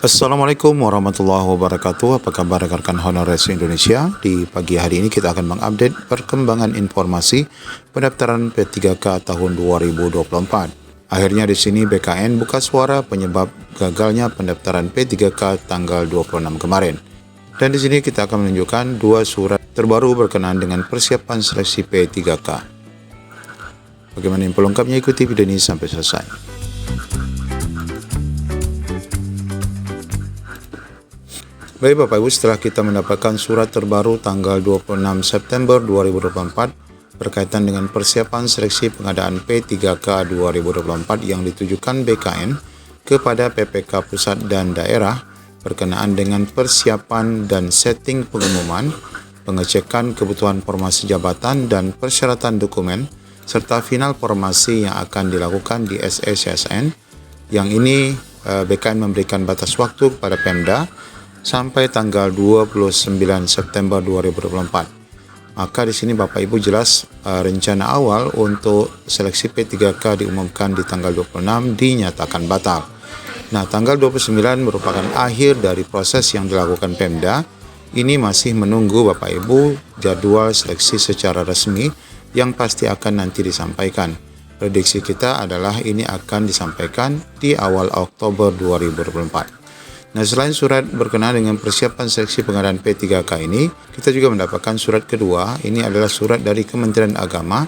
Assalamualaikum warahmatullahi wabarakatuh. Apa kabar rekan-rekan Honoris Indonesia? Di pagi hari ini kita akan mengupdate perkembangan informasi pendaftaran P3K tahun 2024. Akhirnya di sini BKN buka suara penyebab gagalnya pendaftaran P3K tanggal 26 kemarin. Dan di sini kita akan menunjukkan dua surat terbaru berkenaan dengan persiapan seleksi P3K. Bagaimana info lengkapnya, ikuti video ini sampai selesai. Baik Bapak Ibu, setelah kita mendapatkan surat terbaru tanggal 26 September 2024 berkaitan dengan persiapan seleksi pengadaan P3K 2024 yang ditujukan BKN kepada PPK pusat dan daerah berkenaan dengan persiapan dan setting pengumuman, pengecekan kebutuhan formasi jabatan dan persyaratan dokumen, serta final formasi yang akan dilakukan di SSSN. Yang ini BKN memberikan batas waktu kepada Pemda sampai tanggal 29 September 2024. Maka di sini Bapak Ibu jelas rencana awal untuk seleksi P3K diumumkan di tanggal 26 dinyatakan batal. Nah, tanggal 29 merupakan akhir dari proses yang dilakukan Pemda. Ini masih menunggu Bapak Ibu jadwal seleksi secara resmi yang pasti akan nanti disampaikan. Prediksi kita adalah ini akan disampaikan di awal Oktober 2024. Nah, selain surat berkenaan dengan persiapan seleksi pengadaan P3K ini, kita juga mendapatkan surat kedua. Ini adalah surat dari Kementerian Agama,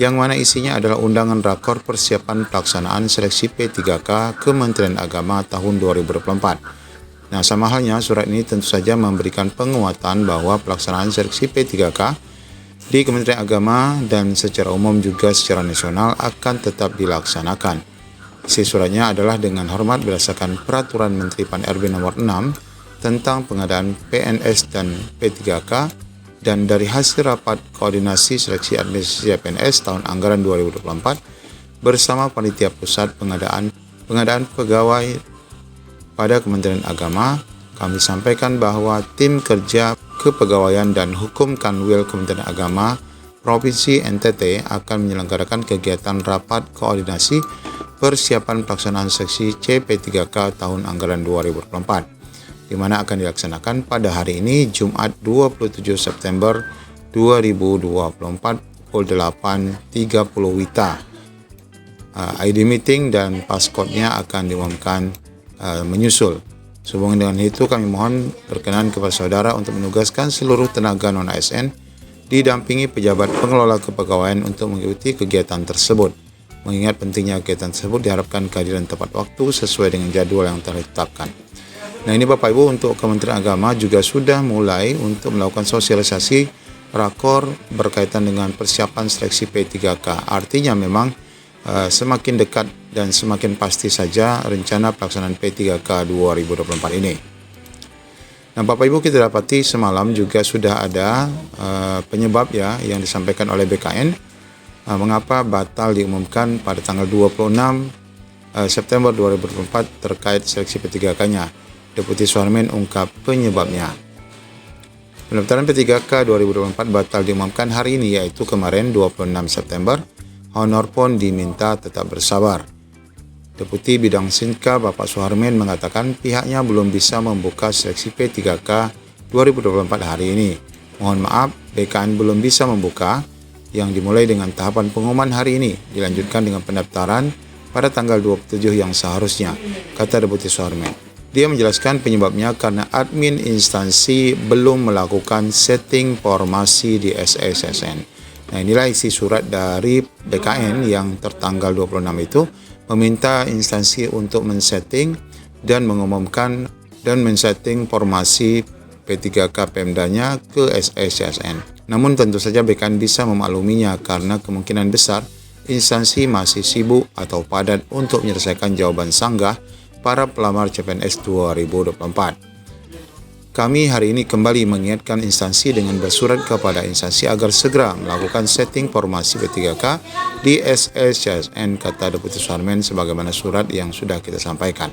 yang mana isinya adalah undangan rakor persiapan pelaksanaan seleksi P3K Kementerian Agama tahun 2024. Nah, sama halnya surat ini tentu saja memberikan penguatan bahwa pelaksanaan seleksi P3K di Kementerian Agama dan secara umum juga secara nasional akan tetap dilaksanakan. Isi suratnya adalah dengan hormat berdasarkan Peraturan Menteri Pan-RB nomor 6 tentang pengadaan PNS dan P3K dan dari hasil rapat koordinasi seleksi administrasi PNS tahun anggaran 2024 bersama Panitia Pusat pengadaan pegawai pada Kementerian Agama, kami sampaikan bahwa tim kerja kepegawaian dan hukum Kanwil Kementerian Agama Provinsi NTT akan menyelenggarakan kegiatan rapat koordinasi persiapan pelaksanaan seleksi CP3K tahun anggaran 2024, di mana akan dilaksanakan pada hari ini Jumat 27 September 2024 pukul 8.30 WITA. ID meeting dan passcode-nya akan diumumkan menyusul. Sehubungan dengan itu, kami mohon berkenan kepada saudara untuk menugaskan seluruh tenaga non-ASN didampingi pejabat pengelola kepegawaian untuk mengikuti kegiatan tersebut. Mengingat pentingnya kegiatan tersebut, diharapkan kehadiran tepat waktu sesuai dengan jadwal yang telah ditetapkan. Nah, ini Bapak Ibu, untuk Kementerian Agama juga sudah mulai untuk melakukan sosialisasi rakor berkaitan dengan persiapan seleksi P3K. Artinya memang semakin dekat dan semakin pasti saja rencana pelaksanaan P3K 2024 ini. Nah, Bapak Ibu, kita dapati semalam juga sudah ada penyebab ya yang disampaikan oleh BKN. Mengapa batal diumumkan pada tanggal 26 September 2024 terkait seleksi P3K-nya. Deputi Suharmen ungkap penyebabnya. Pendaftaran P3K 2024 batal diumumkan hari ini, yaitu kemarin 26 September. Honor pun diminta tetap bersabar. Deputi Bidang Sinka Bapak Suharmen mengatakan pihaknya belum bisa membuka seleksi P3K 2024 hari ini. Mohon maaf, BKN belum bisa membuka, yang dimulai dengan tahapan pengumuman hari ini dilanjutkan dengan pendaftaran pada tanggal 27 yang seharusnya, kata Deputi Suharmen. Dia menjelaskan penyebabnya karena admin instansi belum melakukan setting formasi di SSSN. Nah, inilah isi surat dari BKN yang tertanggal 26 itu, meminta instansi untuk men-setting dan mengumumkan dan men-setting formasi P3K Pemdanya ke SSSN. Namun tentu saja BKN bisa memakluminya karena kemungkinan besar instansi masih sibuk atau padat untuk menyelesaikan jawaban sanggah para pelamar CPNS 2024. Kami hari ini kembali mengingatkan instansi dengan bersurat kepada instansi agar segera melakukan setting formasi P3K di SSSN, kata Deputi Suharmen sebagaimana surat yang sudah kita sampaikan.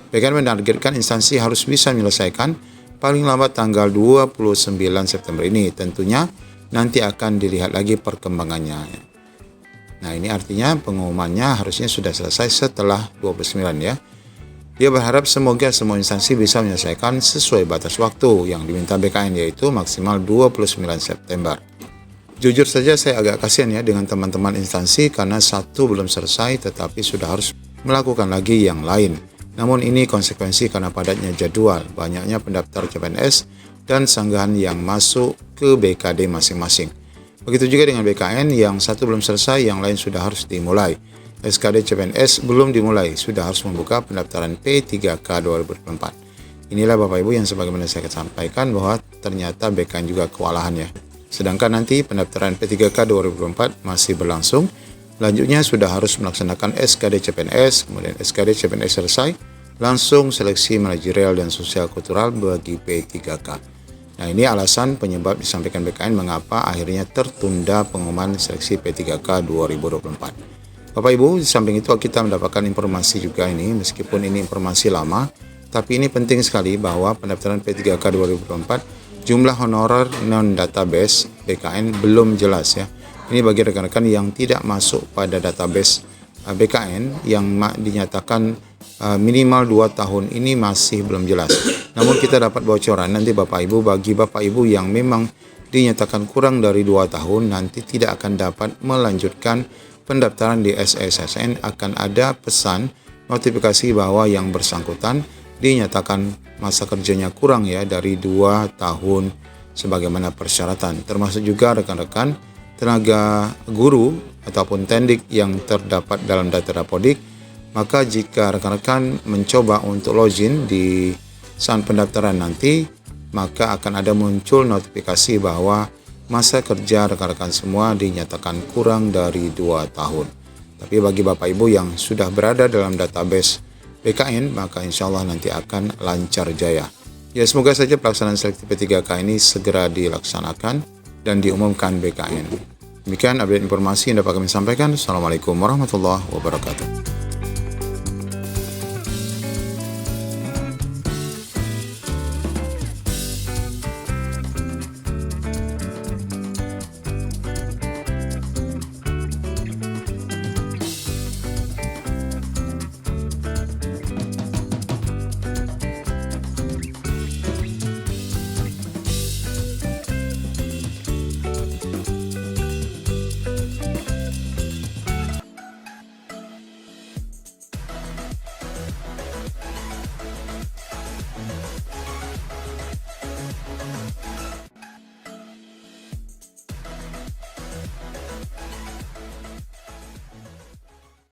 BKN menargetkan instansi harus bisa menyelesaikan paling lambat tanggal 29 September ini. Tentunya nanti akan dilihat lagi perkembangannya. Nah, ini artinya pengumumannya harusnya sudah selesai setelah 29 ya. Dia berharap semoga semua instansi bisa menyelesaikan sesuai batas waktu yang diminta BKN, yaitu maksimal 29 September. Jujur saja saya agak kasihan ya dengan teman-teman instansi karena satu belum selesai tetapi sudah harus melakukan lagi yang lain. Namun ini konsekuensi karena padatnya jadwal, banyaknya pendaftar CPNS, dan sanggahan yang masuk ke BKD masing-masing. Begitu juga dengan BKN yang satu belum selesai, yang lain sudah harus dimulai. SKD CPNS belum dimulai, sudah harus membuka pendaftaran P3K 2024. Inilah Bapak Ibu yang sebagaimana saya sampaikan bahwa ternyata BKN juga kewalahan ya. Sedangkan nanti pendaftaran P3K 2024 masih berlangsung. Selanjutnya sudah harus melaksanakan SKD CPNS, kemudian SKD CPNS selesai, langsung seleksi manajerial dan sosial kultural bagi P3K. Nah, ini alasan penyebab disampaikan BKN mengapa akhirnya tertunda pengumuman seleksi P3K 2024. Bapak Ibu, di samping itu kita mendapatkan informasi juga ini, meskipun ini informasi lama, tapi ini penting sekali bahwa pendaftaran P3K 2024 jumlah honorer non-database BKN belum jelas ya. Ini bagi rekan-rekan yang tidak masuk pada database BKN yang dinyatakan minimal 2 tahun, ini masih belum jelas. Namun kita dapat bocoran nanti Bapak Ibu, bagi Bapak Ibu yang memang dinyatakan kurang dari 2 tahun nanti tidak akan dapat melanjutkan pendaftaran di SSSN, akan ada pesan notifikasi bahwa yang bersangkutan dinyatakan masa kerjanya kurang ya dari 2 tahun sebagaimana persyaratan. Termasuk juga rekan-rekan tenaga guru ataupun tendik yang terdapat dalam data Dapodik. Maka jika rekan-rekan mencoba untuk login di saat pendaftaran nanti, maka akan ada muncul notifikasi bahwa masa kerja rekan-rekan semua dinyatakan kurang dari 2 tahun. Tapi bagi Bapak Ibu yang sudah berada dalam database BKN, maka insya Allah nanti akan lancar jaya. Ya, semoga saja pelaksanaan seleksi P3K ini segera dilaksanakan dan diumumkan BKN. Demikian update informasi yang dapat kami sampaikan. Assalamualaikum warahmatullahi wabarakatuh.